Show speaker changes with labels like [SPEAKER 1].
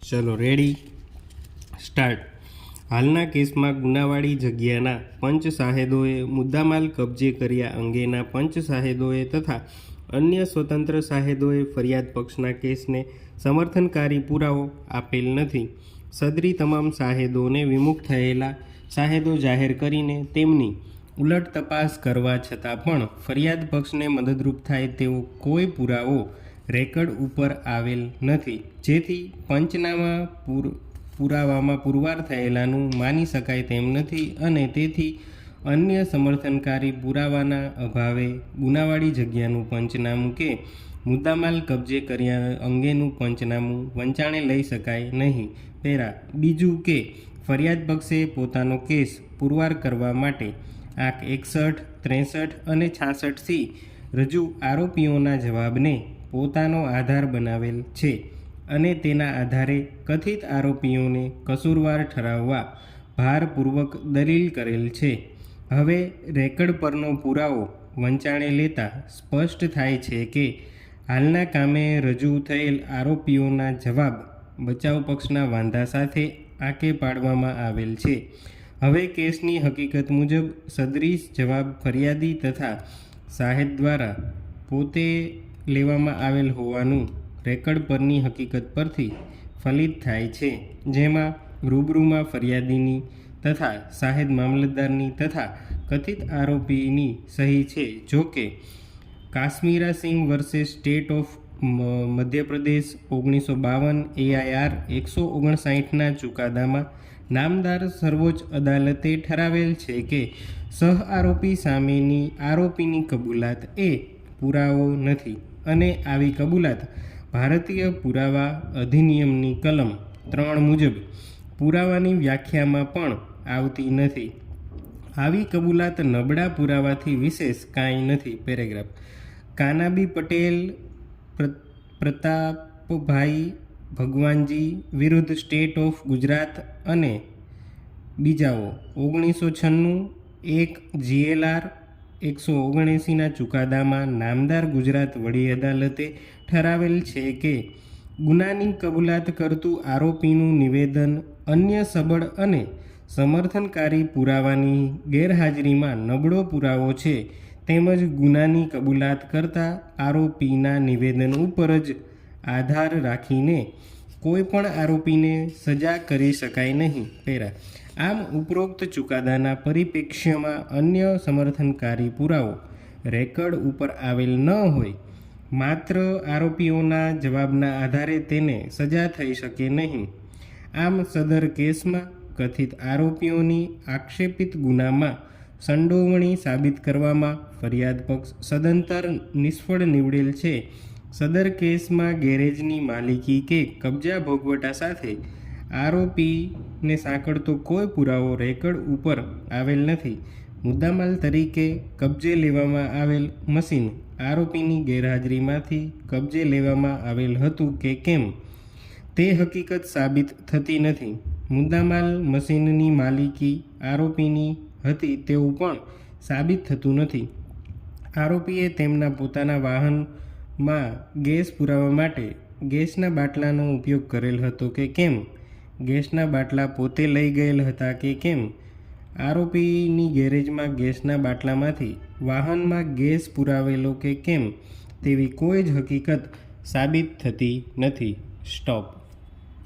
[SPEAKER 1] ચલો ready start. હાલના કેસમાં ગુનાવાળી જગ્યાના પંચ સાહેદોએ મુદ્દામાલ કબજે કર્યા અંગેના પંચ સાહેદોએ તથા અન્ય સ્વતંત્ર સાહેદોએ ફરિયાદ પક્ષના કેસને સમર્થનકારી પુરાવો આપેલ નથી. સદરી તમામ સાહેદોને વિમુખ થયેલા સાહેદો જાહેર કરીને તેમની ઉલટ તપાસ કરવા છતાં પણ ફરિયાદ પક્ષને મદદરૂપ થાય તેવો કોઈ પુરાવો રેકર્ડ ઉપર આવેલ નથી, જેથી પંચનામા પુરાવામાં પુરવાર થયેલાનું માની શકાય તેમ નથી અને તેથી અન્ય સમર્થનકારી પુરાવાના અભાવે ગુનાવાળી જગ્યાનું પંચનામું કે મુદ્દામાલ કબજે કર્યા અંગેનું પંચનામું વંચાણે લઈ શકાય નહીં. બીજું કે ફરિયાદ પક્ષે પોતાનો કેસ પુરવાર કરવા માટે આંક 61, 63 અને 66થી રજૂ આરોપીઓના જવાબને પોતાનો આધાર બનાવેલ છે અને તેના આધારે કથિત આરોપીઓને કસૂરવાર ઠરાવવા ભારપૂર્વક દલીલ કરેલ છે. હવે રેકર્ડ પરનો પુરાવો વંચાણે લેતા સ્પષ્ટ થાય છે કે હાલના કામે રજૂ થયેલ આરોપીઓના જવાબ બચાવ પક્ષના વાંધા સાથે આંકે પાડવામાં આવેલ છે. હવે કેસની હકીકત મુજબ સદરી જવાબ ફરિયાદી તથા સાહેદ દ્વારા પોતે લેવામાં આવેલ હોવાનું રેકર્ડ પરની હકીકત પરથી ફલિત થાય છે, જેમાં રૂબરૂમાં ફરિયાદીની તથા સાહેદ મામલતદારની તથા કથિત આરોપીની સહી છે. જો કે Kashmira Singh versus state of Madhya Pradesh 1952 AIR 159ના ચુકાદામાં નામદાર સર્વોચ્ચ અદાલતે ઠરાવેલ છે કે સહ આરોપી સામેની આરોપીની કબૂલાત એ પુરાવો નથી અને આવી કબૂલાત ભારતીય પુરાવા અધિનિયમની કલમ 3 મુજબ પુરાવાની વ્યાખ્યામાં પણ આવતી નથી. આવી કબૂલાત નબળા પુરાવાથી વિશેષ કાંઈ નથી. કાનાબી પટેલ પ્રતાપભાઈ ભગવાનજી વિરુદ્ધ સ્ટેટ ઓફ ગુજરાત અને બીજાઓ 1996 1 GLR 179ના ચુકાદામાં નામદાર ગુજરાત વડી અદાલતે ઠરાવેલ છે કે ગુનાની કબૂલાત કરતું આરોપીનું નિવેદન અન્ય સબળ અને સમર્થનકારી પુરાવાની ગેરહાજરીમાં નબળો પુરાવો છે, તેમજ ગુનાની કબૂલાત કરતા આરોપીના નિવેદન ઉપર જ આધાર રાખીને કોઈ પણ આરોપીને સજા કરી શકાય નહીં. આમ ઉપરોક્ત ચુકાદાના પરિપ્રેક્ષ્યમાં અન્ય સમર્થનકારી પુરાવો રેકર્ડ ઉપર આવેલ ન હોય, માત્ર આરોપીઓના જવાબના આધારે તેને સજા થઈ શકે નહીં. આમ સદર કેસમાં કથિત આરોપીઓની આક્ષેપિત ગુનામાં સંડોવણી સાબિત કરવામાં ફરિયાદ પક્ષ સદંતર નિષ્ફળ નીવડેલ છે. સદર કેસમાં ગેરેજની માલિકી કે કબજા ભોગવટા સાથે આરોપીને સાંકળતો કોઈ પુરાવો રેકર્ડ ઉપર આવેલ નથી. મુદ્દામાલ તરીકે કબજે લેવામાં આવેલ મશીન આરોપીની ગેરહાજરીમાંથી કબજે લેવામાં આવેલ હતું કે કેમ તે હકીકત સાબિત થતી નથી. મુદ્દામાલ મશીનની માલિકી આરોપીની હતી તેવું પણ સાબિત થતું નથી. આરોપીએ તેમના પોતાના વાહનમાં ગેસ પુરાવા માટે ગેસના બાટલાનો ઉપયોગ કરેલ હતો કે કેમ, ગેસના બાટલા પોતે લઈ ગયેલ હતા કે કેમ, આરોપીની ગેરેજમાં ગેસના બાટલામાંથી વાહનમાં ગેસ પુરાવેલો કે કેમ તેવી કોઈ જ હકીકત સાબિત થતી નથી. સ્ટોપ.